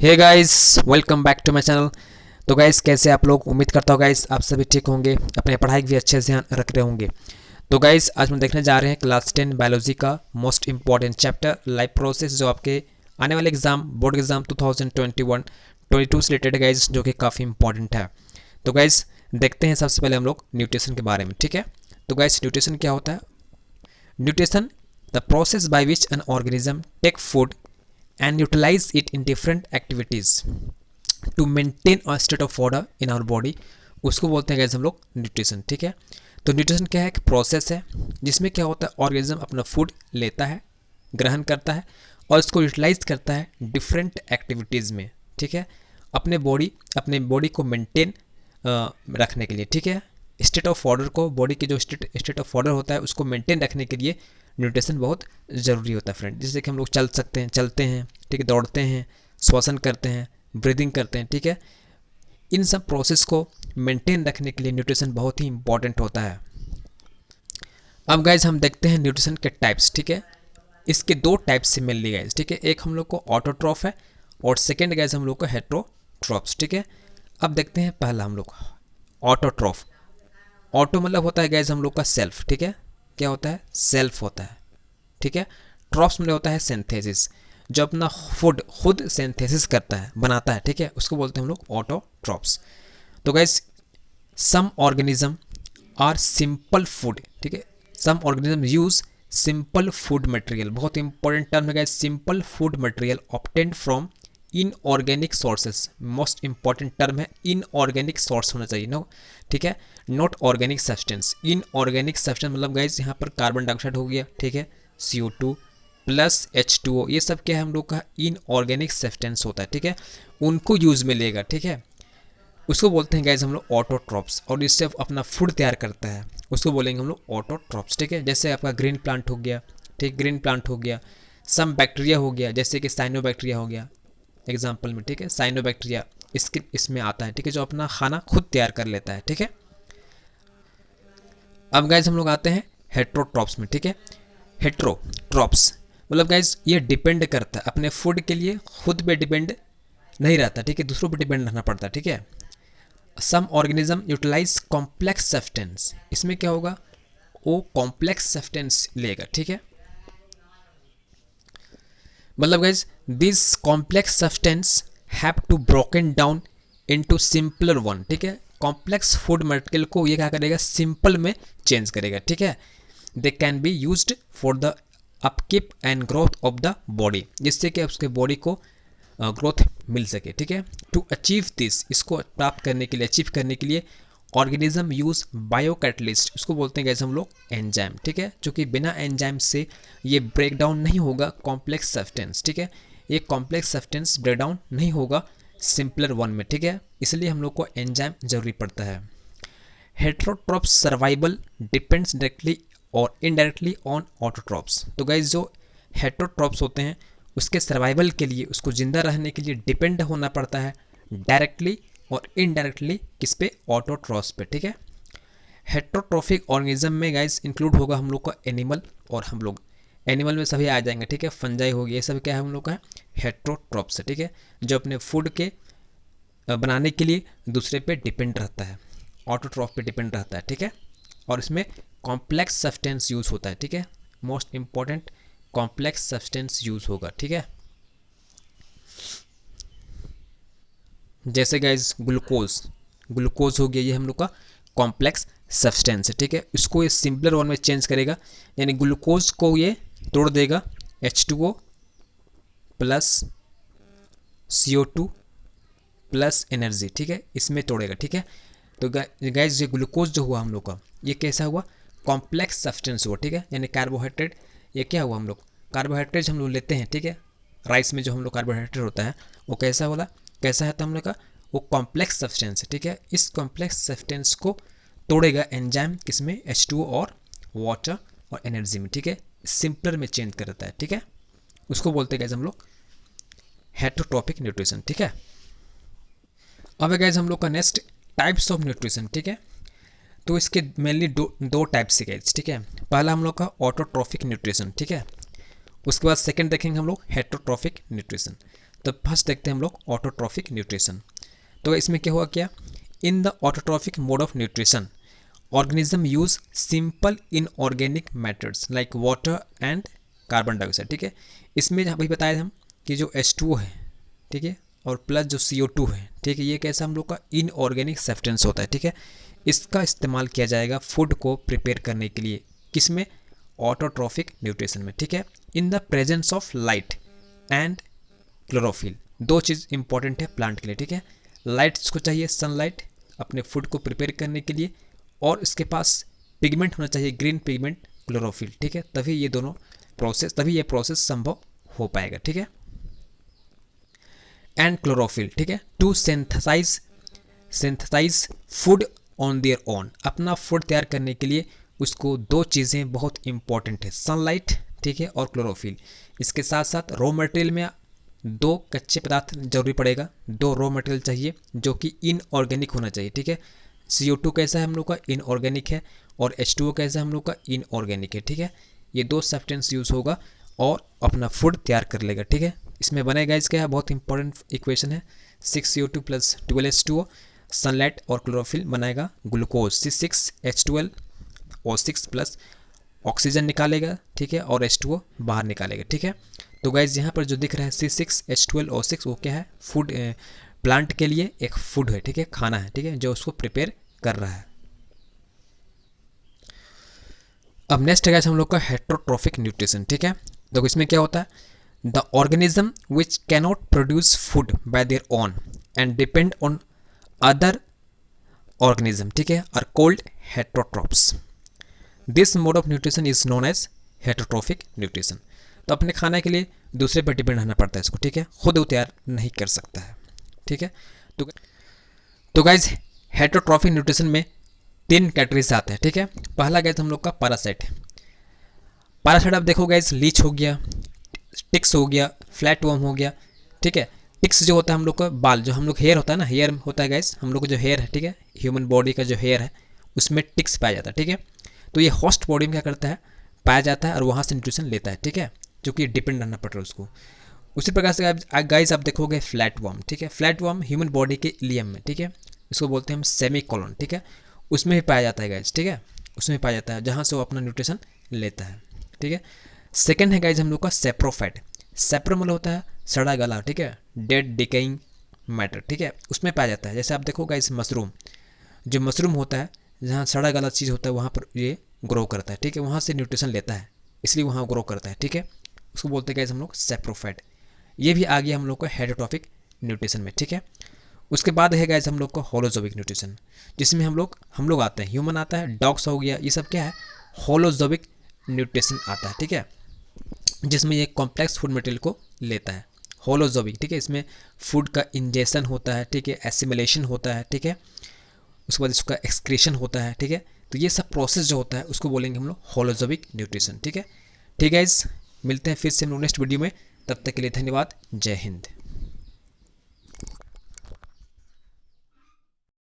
Hey guys, welcome back to my channel. तो guys, कैसे आप लोग? उम्मीद करता हूँ गाइस आप सभी ठीक होंगे, अपने पढ़ाई भी अच्छे से ध्यान रख रहे होंगे। तो गाइस, आज हम देखने जा रहे हैं क्लास 10 बायोलॉजी का most important chapter life process, जो आपके आने वाले एग्जाम बोर्ड एग्जाम 2021-22 से रिलेटेड गाइस, जो कि काफ़ी इंपॉर्टेंट है। तो गाइस, देखते हैं सबसे पहले हम लोग न्यूट्रिशन के बारे में। ठीक है, तो गाइस, न्यूट्रिशन क्या होता है? Nutrition, the process by which an organism take food and utilize it in different activities to maintain a state of order in our body, उसको बोलते हैं गाइस हम लोग न्यूट्रिशन। ठीक है, तो न्यूट्रिशन क्या है? एक प्रोसेस है जिसमें क्या होता है, ऑर्गेनिज्म अपना फूड लेता है, ग्रहण करता है और इसको यूटिलाइज करता है डिफरेंट एक्टिविटीज़ में। ठीक है, अपने बॉडी को मेंटेन रखने के लिए। ठीक है, स्टेट ऑफ ऑर्डर को, बॉडी की जो स्टेट ऑफ ऑर्डर होता है उसको मेंटेन रखने के लिए न्यूट्रिशन बहुत ज़रूरी होता है फ्रेंड। जैसे कि हम लोग चलते हैं, ठीक है, दौड़ते हैं, श्वसन करते हैं, ब्रीदिंग करते हैं। ठीक है, इन सब प्रोसेस को मेंटेन रखने के लिए न्यूट्रिशन बहुत ही इंपॉर्टेंट होता है। अब गाइज हम देखते हैं न्यूट्रिशन के टाइप्स। ठीक है, इसके दो टाइप्स से मिल ली गाइज। ठीक है, एक हम लोग को ऑटोट्रॉफ है और सेकेंड गाइज हम लोग को हेट्रोट्रॉफ्स। ठीक है, अब देखते हैं पहला हम लोग ऑटोट्रॉफ। ऑटो मतलब होता है गाइज हम लोग का सेल्फ। ठीक है, क्या होता है? सेल्फ होता है। ठीक है, ट्रॉप्स में होता है सिंथेसिस, जो अपना फूड खुद सिंथेसिस करता है, बनाता है। ठीक है, उसको बोलते हैं हम लोग ऑटोट्रॉप्स। तो guys, some organism are simple food. ठीक है, some organism use simple food material, बहुत इंपॉर्टेंट टर्म है guys, simple food material obtained from inorganic sources. Most important term है, इनऑर्गेनिक सोर्स होना चाहिए। नो, ठीक है, not organic substance. Inorganic substance मतलब गाइस यहाँ पर कार्बन डाइऑक्साइड हो गया, ठीक है, CO2 प्लस H2O, ये सब क्या है हम लोग का इनऑर्गेनिक सब्सटेंस होता है। ठीक है, उनको यूज़ में लेगा। ठीक है, उसको बोलते हैं गाइस हम लोग ऑटोट्रॉप्स, और इससे अपना फूड तैयार करता है, उसको बोलेंगे हम लोग ऑटोट्रॉप्स। ठीक है, जैसे आपका ग्रीन प्लांट हो गया, ठीक, ग्रीन प्लांट हो गया, सम बैक्टीरिया हो गया, जैसे कि साइनोबैक्टीरिया हो गया एग्जाम्पल में। ठीक है, साइनोबैक्टीरिया इसमें आता है। ठीक है, जो अपना खाना खुद तैयार कर लेता है। ठीक है, अब गाइज हम लोग आते हैं हेट्रोट्रॉप्स में। ठीक है, हेट्रोट्रॉप्स मतलब गाइज ये डिपेंड करता है अपने फूड के लिए, खुद पे डिपेंड नहीं रहता। ठीक है, दूसरों पे डिपेंड रहना पड़ता है। ठीक है, some organism utilize complex substance, इसमें क्या होगा, वो कॉम्प्लेक्स सब्सटेंस लेगा। ठीक है, मतलब guys this complex substance have to broken down into simpler one. ठीक है, कॉम्प्लेक्स फूड मटेरियल को ये क्या करेगा, सिंपल में चेंज करेगा। ठीक है, they can be used for the upkeep and growth of the body, जिससे कि उसके बॉडी को ग्रोथ मिल सके। ठीक है, टू अचीव दिस, इसको प्राप्त करने के लिए, अचीव करने के लिए ऑर्गेनिज्म यूज बायोकैटलिस्ट, उसको बोलते हैं कैसे हम लोग एंजाइम। ठीक है, जो कि बिना एंजाइम से ये ब्रेक डाउन नहीं होगा कॉम्प्लेक्स सब्सटेंस। ठीक है, ये कॉम्प्लेक्स सब्सटेंस ब्रेक डाउन नहीं होगा सिंपलर वन में। ठीक है, इसलिए हम लोग को एंजाइम जरूरी पड़ता है। हेट्रोट्रॉप्स सर्वाइवल डिपेंड्स डायरेक्टली और इनडायरेक्टली ऑन ऑटोट्रॉप्स। तो गाइज जो हेट्रोट्रॉप्स होते हैं उसके सर्वाइवल के लिए, उसको जिंदा रहने के लिए डिपेंड होना पड़ता है डायरेक्टली और इनडायरेक्टली किस पे, ऑटोट्रॉप्स पे। ठीक है, हेट्रोट्रॉफिक ऑर्गेनिज्म में गाइज इंक्लूड होगा हम लोग का एनिमल, और हम लोग एनिमल में सभी आ जाएंगे। ठीक है, फंजाई हो गया, ये सब क्या है हम लोग का हेट्रोट्रॉप्स है। ठीक है, जो अपने फूड के बनाने के लिए दूसरे पे डिपेंड रहता है, ऑटोट्रॉफ पे डिपेंड रहता है। ठीक है, और इसमें कॉम्प्लेक्स सब्सटेंस यूज़ होता है। ठीक है, most important complex substance use होगा। ठीक है, जैसे गाइज ग्लूकोज हो गया, ये हम लोग का कॉम्प्लेक्स सब्सटेंस है। ठीक है, इसको ये सिंपलर वन में चेंज करेगा, यानी ग्लूकोज को ये तोड़ देगा H2O plus CO2 plus energy. ठीक है, इसमें तोड़ेगा। ठीक है, तो गाइज ये ग्लूकोज जो हुआ हम लोग का, ये कैसा हुआ, कॉम्प्लेक्स सब्सटेंस हुआ। ठीक है, यानी कार्बोहाइड्रेट, ये क्या हुआ, हम लोग कार्बोहाइड्रेट हम लोग लेते हैं। ठीक है, राइस में जो हम लोग कार्बोहाइड्रेट होता है वो कैसा है, तो हम लोग का वो कॉम्प्लेक्स सब्सटेंस है। ठीक है, इस कॉम्प्लेक्स सब्सटेंस को तोड़ेगा एंजाइम, किसमें, H2O और वाटर और एनर्जी में। ठीक है, सिंपलर में चेंज करता है। ठीक है, उसको बोलते हैं गाइज हम लोग हेट्रोट्रॉपिक न्यूट्रिशन। ठीक है, अब है गाइज हम लोग का नेक्स्ट टाइप्स ऑफ न्यूट्रिशन। ठीक है, तो इसके मेनली दो टाइप्स से गाइज। ठीक है, पहला हम लोग का ऑटोट्रॉफिक न्यूट्रिशन। ठीक है, उसके बाद सेकंड देखेंगे हम लोग हेट्रोट्रॉफिक न्यूट्रिशन। तो फर्स्ट देखते हैं हम लोग ऑटोट्रॉफिक न्यूट्रिशन। तो इसमें क्या हुआ, क्या in the autotrophic mode of nutrition organism use simple inorganic methods like water and carbon dioxide. ठीक है, इसमें अभी बताया हम कि जो H2O है, ठीक है, और प्लस जो CO2 है, ठीक है, ये कैसा हम लोग का इनऑर्गेनिक सब्सटेंस होता है। ठीक है, इसका इस्तेमाल किया जाएगा फूड को प्रिपेयर करने के लिए, किसमें, ऑटोट्रॉफिक न्यूट्रिशन में। ठीक है, in the presence of light and chlorophyll, दो चीज़ इंपॉर्टेंट है प्लांट के लिए। ठीक है, लाइट इसको चाहिए, सनलाइट अपने फूड को प्रिपेयर करने के लिए, और इसके पास पिगमेंट होना चाहिए, ग्रीन पिगमेंट, क्लोरोफिल। ठीक है, तभी ये दोनों प्रोसेस, तभी ये प्रोसेस संभव हो पाएगा। ठीक है, एंड क्लोरोफिल, ठीक है, to synthesize food on their own, अपना फूड तैयार करने के लिए उसको दो चीज़ें बहुत इंपॉर्टेंट है, सनलाइट, ठीक है, और क्लोरोफिल। इसके साथ साथ रॉ मटेरियल में दो कच्चे पदार्थ जरूरी पड़ेगा, दो रॉ मटेरियल चाहिए जो कि इनऑर्गेनिक होना चाहिए। ठीक है, CO2 कैसा है हम लोग का, इनऑर्गेनिक है, और H2O कैसा है हम लोग का, इनऑर्गेनिक है। ठीक है, ये दो सब्सटेंस यूज़ होगा और अपना फूड तैयार कर लेगा। ठीक है, इसमें बनेगा इसका है बहुत इंपॉर्टेंट इक्वेशन है, 6CO2 + 12H2O, सनलाइट और क्लोरोफिल बनाएगा ग्लूकोज, C6H12O6 प्लस ऑक्सीजन निकालेगा। ठीक है, और H2O बाहर निकालेगा। ठीक है, तो गाइज यहाँ पर जो दिख रहा है C6H12O6 वो क्या है, फूड, प्लांट के लिए एक फूड है। ठीक है, खाना है। ठीक है, जो उसको प्रिपेयर कर रहा है। अब नेक्स्ट है गाइस हम लोग का हेट्रोट्रॉफिक न्यूट्रिशन। ठीक है, तो इसमें क्या होता है, the organism which cannot produce food by their own and depend on other organism, ठीक है, are called heterotrophs. This mode of nutrition is known as heterotrophic nutrition. तो अपने खाने के लिए दूसरे पर डिपेंड रहना पड़ता है इसको। ठीक है, खुद वो तैयार नहीं कर सकता है। ठीक है, तो गाइज हेट्रोट्रॉफिक न्यूट्रिशन में 3 कैटेगरीज आते हैं। ठीक है, पहला गाइज हम लोग का पैरासाइट। पैरासाइट आप देखो गाइज, लीच हो गया, टिक्स हो गया, फ्लैट वर्म हो गया। ठीक है, टिक्स जो होता है हम लोग का बाल, जो हम लोग हेयर होता है ना, हेयर होता है गाइज, हम लोग का जो हेयर है, ठीक है, ह्यूमन बॉडी का जो हेयर है उसमें टिक्स पाया जाता है। ठीक है, तो ये होस्ट बॉडी में क्या करता है, पाया जाता है और वहाँ से न्यूट्रिशन लेता है। ठीक है, जो कि डिपेंड रहना पड़ रहा है उसको। उसी प्रकार से गाइज आप देखोगे फ्लैट वर्म। ठीक है, फ्लैट वर्म ह्यूमन बॉडी के इलियम में, ठीक है, इसको बोलते हैं हम सेमीकोलन। ठीक है, उसमें भी पाया जाता है गाइज। ठीक है, उसमें पाया जाता है जहाँ से वो अपना न्यूट्रिशन लेता है। ठीक है, सेकंड है गाइज हम लोग का सेप्रोफैट। सेप्रो मतलब होता है सड़ा गला, ठीक है, डेड डिकेइंग मैटर। ठीक है, उसमें पाया जाता है। जैसे आप देखो गाइज मशरूम, जो मशरूम होता है जहाँ सड़ा गला चीज़ होता है वहाँ पर ये ग्रो करता है। ठीक है, वहाँ से न्यूट्रिशन लेता है, इसलिए वहाँ ग्रो करता है। ठीक है, उसको बोलते हैं गाइज हम लोग सेप्रोफैट। ये भी आ गया हम लोग को हेट्रोट्रॉफिक न्यूट्रिशन में। ठीक है, उसके बाद है गाइज हम लोग को होलोजोबिक न्यूट्रिशन, जिसमें हम लोग आते हैं, ह्यूमन आता है, डॉग्स हो गया, ये सब क्या है, होलोजोबिक न्यूट्रिशन आता है। ठीक है, जिसमें ये कॉम्प्लेक्स फूड मटेरियल को लेता है, होलोजोबिक। ठीक है, इसमें फूड का इंजेशन होता है, ठीक है, एसिमिलेशन होता है, ठीक है, उसके बाद इसका एक्सक्रीशन होता है। ठीक है, तो ये सब प्रोसेस जो होता है उसको बोलेंगे हम लोग होलोजोबिक न्यूट्रिशन। ठीक है, ठीक है गाइज, मिलते हैं फिर से हम लोग नेक्स्ट वीडियो में, तब तक के लिए धन्यवाद, जय हिंद।